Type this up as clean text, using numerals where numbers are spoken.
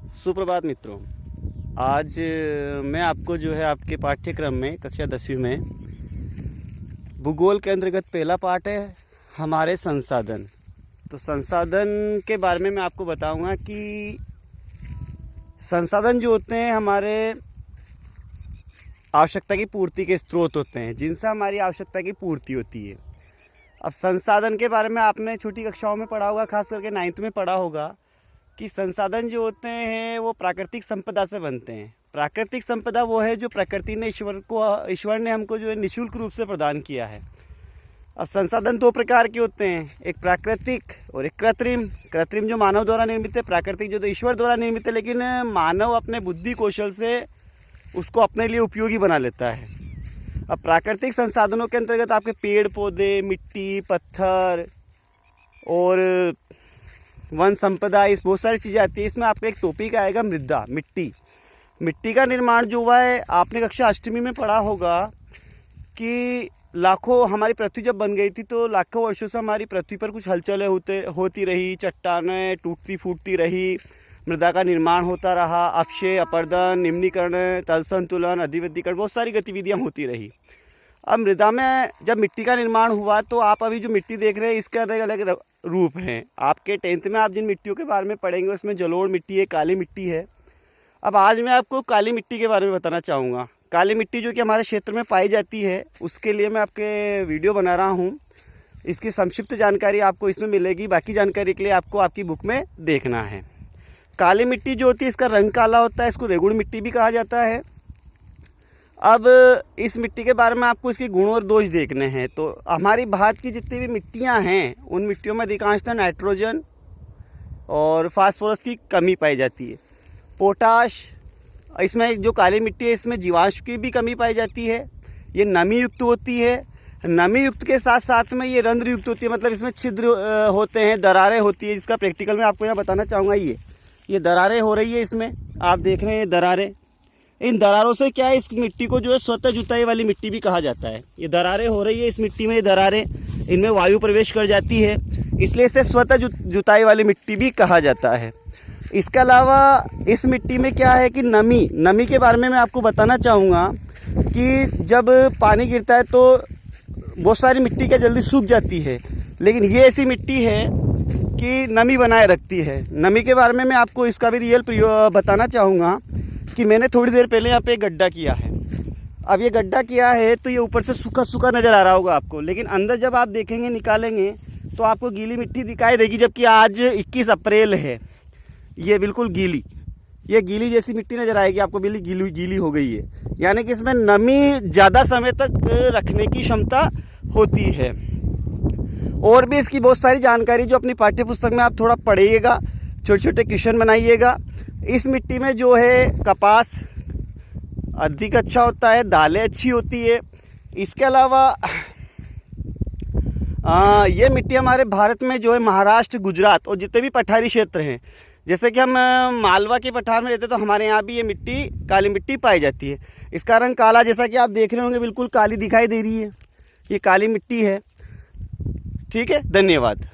सुप्रभात मित्रों। आज मैं आपको जो है आपके पाठ्यक्रम में कक्षा 10वीं में भूगोल के अंतर्गत पहला पाठ है हमारे संसाधन। तो संसाधन के बारे में मैं आपको बताऊंगा कि संसाधन जो होते हैं हमारे आवश्यकता की पूर्ति के स्रोत होते हैं, जिनसे हमारी आवश्यकता की पूर्ति होती है। अब संसाधन के बारे में आपने छोटी कक्षाओं में पढ़ा होगा, खास करके 9th में पढ़ा होगा कि संसाधन जो होते हैं वो प्राकृतिक संपदा से बनते हैं। प्राकृतिक संपदा वो है जो प्रकृति ने ईश्वर ने हमको जो है निःशुल्क रूप से प्रदान किया है। अब संसाधन दो प्रकार के होते हैं, एक प्राकृतिक और एक कृत्रिम। कृत्रिम जो मानव द्वारा निर्मित है, प्राकृतिक जो तो ईश्वर द्वारा निर्मित है, लेकिन मानव अपने बुद्धि कौशल से उसको अपने लिए उपयोगी बना लेता है। अब प्राकृतिक संसाधनों के अंतर्गत आपके पेड़ पौधे, मिट्टी, पत्थर और वन संपदा, इस बहुत सारी चीज़ें आती है। इसमें आपका एक टॉपिक आएगा मृदा, मिट्टी। मिट्टी का निर्माण जो हुआ है, आपने कक्षा 8वीं में पढ़ा होगा कि लाखों हमारी पृथ्वी जब बन गई थी तो लाखों वर्षों से हमारी पृथ्वी पर कुछ हलचलें होती रही, चट्टानें टूटती फूटती रही, मृदा का निर्माण होता रहा, अपक्षय, अपरदन, निम्नीकरण, तल संतुलन, अधिवृद्धिकरण, बहुत सारी गतिविधियां होती रही। अब मृदा में जब मिट्टी का निर्माण हुआ तो आप अभी जो मिट्टी देख रहे हैं इसके अलग अलग रूप हैं। आपके 10th में आप जिन मिट्टियों के बारे में पढ़ेंगे उसमें जलोढ़ मिट्टी है, काली मिट्टी है। अब आज मैं आपको काली मिट्टी के बारे में बताना चाहूँगा। काली मिट्टी जो कि हमारे क्षेत्र में पाई जाती है, उसके लिए मैं आपके वीडियो बना रहा हूँ। इसकी संक्षिप्त जानकारी आपको इसमें मिलेगी, बाकी जानकारी के लिए आपको आपकी बुक में देखना है। काली मिट्टी जो होती है इसका रंग काला होता है, इसको रेगुड़ मिट्टी भी कहा जाता है। अब इस मिट्टी के बारे में आपको इसके गुण और दोष देखने हैं। तो हमारी भारत की जितनी भी मिट्टियां हैं उन मिट्टियों में अधिकांशतः नाइट्रोजन और फास्फोरस की कमी पाई जाती है। पोटाश, इसमें जो काली मिट्टी है इसमें जीवांश की भी कमी पाई जाती है। ये नमी युक्त होती है। नमी युक्त के साथ साथ में ये रंध्र युक्त होती है, मतलब इसमें छिद्र होते हैं, दरारें होती है, जिसका प्रैक्टिकल में आपको यहाँ बताना चाहूँगा। ये दरारें हो रही है, इसमें आप देख रहे हैं दरारें। इन दरारों से क्या है, इस मिट्टी को जो है स्वतः जुताई वाली मिट्टी भी कहा जाता है। ये दरारें हो रही है इस मिट्टी में, ये दरारें, इनमें वायु प्रवेश कर जाती है, इसलिए इसे स्वतः जुताई वाली मिट्टी भी कहा जाता है। इसके अलावा इस मिट्टी में क्या है कि नमी के बारे में मैं आपको बताना चाहूँगा कि जब पानी गिरता है तो बहुत सारी मिट्टी क्या जल्दी सूख जाती है, लेकिन ये ऐसी मिट्टी है कि नमी बनाए रखती है। नमी के बारे में मैं आपको इसका भी रियल बताना चाहूँगा कि मैंने थोड़ी देर पहले यहाँ पे एक गड्ढा किया है। अब ये गड्ढा किया है तो ये ऊपर से सूखा सूखा नज़र आ रहा होगा आपको, लेकिन अंदर जब आप देखेंगे, निकालेंगे तो आपको गीली मिट्टी दिखाई देगी। जबकि आज 21 अप्रैल है, ये बिल्कुल गीली, ये गीली जैसी मिट्टी नज़र आएगी आपको, बिल्कुल गीली हो गई है। यानी कि इसमें नमी ज़्यादा समय तक रखने की क्षमता होती है। और भी इसकी बहुत सारी जानकारी जो अपनी पाठ्य पुस्तक में आप थोड़ा पढ़िएगा, छोटे छोटे क्वेश्चन बनाइएगा। इस मिट्टी में जो है कपास अधिक अच्छा होता है, दालें अच्छी होती है। इसके अलावा ये मिट्टी हमारे भारत में जो है महाराष्ट्र, गुजरात और जितने भी पठारी क्षेत्र हैं, जैसे कि हम मालवा के पठार में रहते हैं तो हमारे यहाँ भी ये मिट्टी, काली मिट्टी पाई जाती है। इसका रंग काला, जैसा कि आप देख रहे होंगे, बिल्कुल काली दिखाई दे रही है। ये काली मिट्टी है। ठीक है, धन्यवाद।